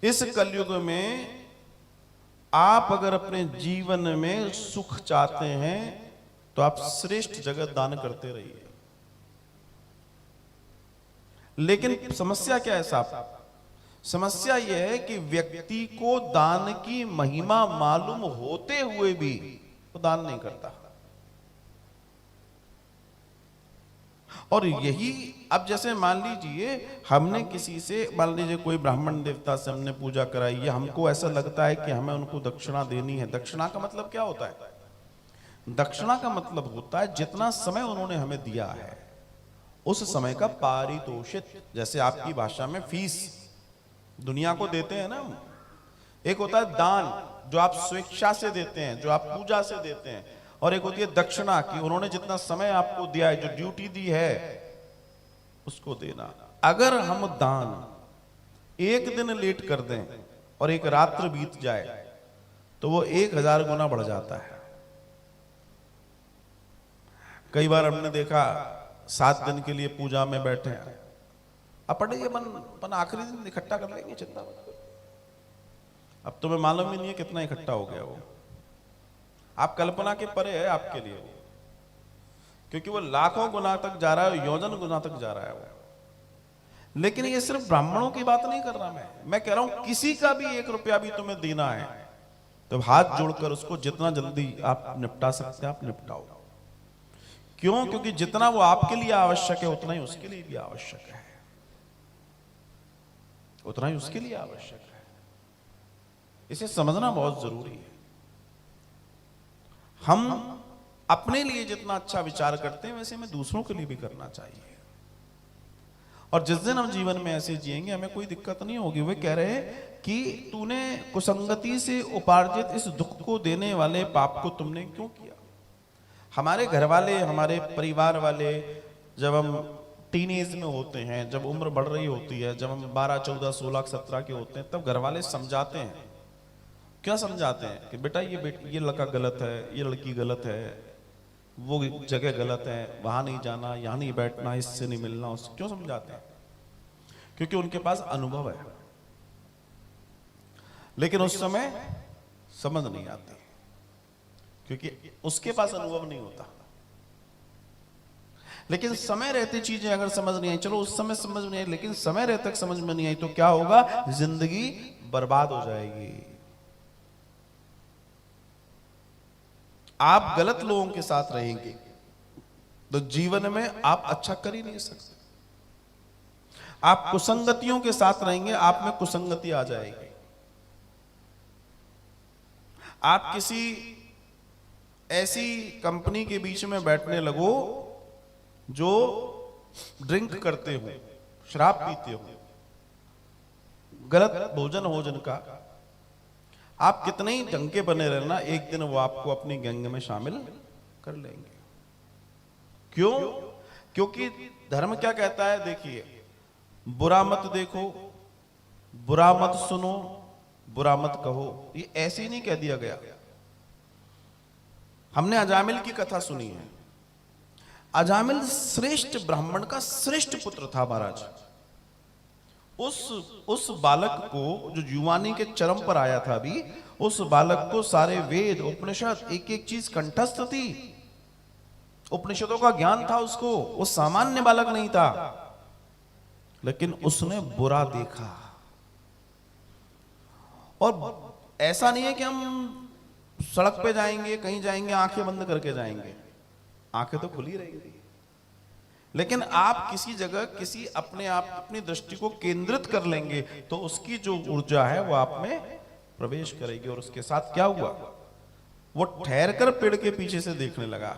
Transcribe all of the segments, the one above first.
इस कलयुग में आप अगर अपने जीवन में सुख चाहते हैं तो आप श्रेष्ठ जगत दान करते रहिए। लेकिन समस्या क्या है साहब? समस्या यह है कि व्यक्ति को दान की महिमा मालूम होते हुए भी वो दान नहीं करता। और यही, अब जैसे मान लीजिए हमने किसी से, मान लीजिए कोई ब्राह्मण देवता से हमने पूजा कराई है, हमको ऐसा लगता है कि हमें उनको दक्षिणा देनी है। दक्षिणा का मतलब क्या होता है? दक्षिणा का मतलब होता है जितना समय उन्होंने हमें दिया है उस समय का पारितोषित। जैसे आपकी भाषा में फीस दुनिया को देते हैं ना। एक होता है दान जो आप स्वेच्छा से देते हैं, जो आप पूजा से देते हैं, और एक होती है दक्षिणा कि उन्होंने जितना समय आपको दिया है, जो ड्यूटी दी है उसको देना। अगर हम दान एक दिन लेट कर दें और एक रात्र बीत जाए तो वो 1000 गुना बढ़ जाता है। कई बार हमने देखा 7 दिन के लिए पूजा में बैठे हैं, अब पढ़े ये मन आखिरी दिन इकट्ठा कर लेंगे, चिंता मत करो। अब तुम्हें मालूम ही नहीं है कितना इकट्ठा हो गया वो। आप कल्पना के परे है आपके लिए वो, क्योंकि वो लाखों गुना तक जा रहा है, योजन गुना तक जा रहा है वो। लेकिन ये सिर्फ ब्राह्मणों की बात नहीं कर रहा मैं कह रहा हूं किसी का भी 1 रुपया भी तुम्हें देना है तो हाथ जोड़कर उसको जितना जल्दी आप निपटा सकते हैं आप निपटाओ। क्यों? क्योंकि जितना वो आपके लिए आवश्यक है उतना ही उसके लिए भी आवश्यक है, उतना ही उसके लिए आवश्यक है। इसे समझना बहुत जरूरी है। हम अपने लिए जितना अच्छा विचार करते हैं वैसे हमें दूसरों के लिए भी करना चाहिए। और जिस दिन हम जीवन में ऐसे जिएंगे हमें कोई दिक्कत नहीं होगी। वे कह रहे हैं कि तूने कुसंगति से उपार्जित इस दुख को देने वाले पाप को तुमने क्यों किया? हमारे घर वाले, हमारे परिवार वाले जब हम टीनेज में होते हैं, जब उम्र बढ़ रही होती है, जब हम 12, 14, 16, 17 के होते हैं, तब घर वाले समझाते हैं। क्या समझाते हैं? कि बेटा ये लड़का गलत है, ये लड़की गलत है, वो जगह गलत है, वहां नहीं जाना, यहां नहीं बैठना, इससे नहीं मिलना, उससे। क्यों समझाते हैं? क्योंकि उनके पास अनुभव है। लेकिन उस समय समझ नहीं आती क्योंकि उसके पास अनुभव नहीं होता। लेकिन समय रहते चीजें अगर समझ नहीं आई, चलो उस समय समझ नहीं आई, लेकिन समय रहते तक समझ में नहीं आई तो क्या होगा? जिंदगी बर्बाद हो जाएगी। आप गलत लोगों के साथ रहेंगे तो जीवन में आप अच्छा कर ही नहीं सकते। आप कुसंगतियों के साथ रहेंगे, आप में कुसंगति आ जाएगी। आप किसी ऐसी कंपनी के बीच में बैठने लगो जो ड्रिंक करते हो, शराब पीते हो, गलत भोजन हो जिनका, आप कितने ही ढंग के बने रहना, एक दिन वो आपको अपनी गैंग में शामिल कर लेंगे। क्यों? क्योंकि धर्म क्या कहता है? देखिए, बुरा मत देखो, बुरा मत सुनो, बुरा मत कहो। ये ऐसे ही नहीं कह दिया गया। हमने अजामिल की कथा सुनी है। अजामिल श्रेष्ठ ब्राह्मण का श्रेष्ठ पुत्र था महाराज। उस बालक को, जो युवानी के चरम पर आया था अभी, उस बालक को सारे वेद, उपनिषद, एक एक चीज कंठस्थ थी। उपनिषदों का ज्ञान था उसको। वो सामान्य बालक नहीं था, लेकिन उसने बुरा देखा। और ऐसा नहीं है कि हम सड़क पे जाएंगे, कहीं जाएंगे, आंखें बंद करके जाएंगे, आंखें तो खुली रहेंगी। लेकिन आप किसी जगह किसी अपने आप अपनी दृष्टि को केंद्रित कर लेंगे तो उसकी जो ऊर्जा है वो आप में प्रवेश करेगी। और उसके साथ क्या हुआ? वो ठहर कर पेड़ के पीछे से देखने लगा।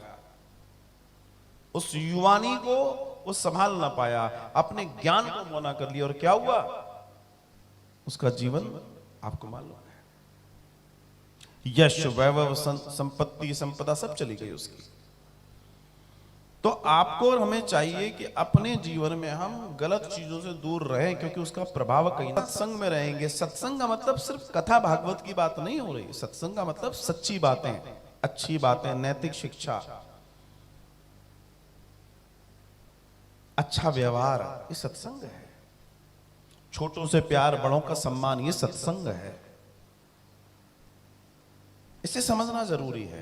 उस युवानी को वो संभाल ना पाया, अपने ज्ञान को मौना कर लिया। और क्या हुआ? उसका जीवन आपको मालूम है, यश, वैभव, संपत्ति, संपदा सब चली गई उसकी। तो आपको और हमें चाहिए कि अपने जीवन में हम गलत चीजों से दूर रहें, क्योंकि उसका प्रभाव कहीं सत्संग में रहेंगे। सत्संग का मतलब सिर्फ कथा भागवत की बात नहीं हो रही। सत्संग का मतलब सच्ची बातें, अच्छी बातें, नैतिक शिक्षा, अच्छा व्यवहार, ये सत्संग है। छोटों से प्यार, बड़ों का सम्मान, ये सत्संग है। इसे समझना जरूरी है।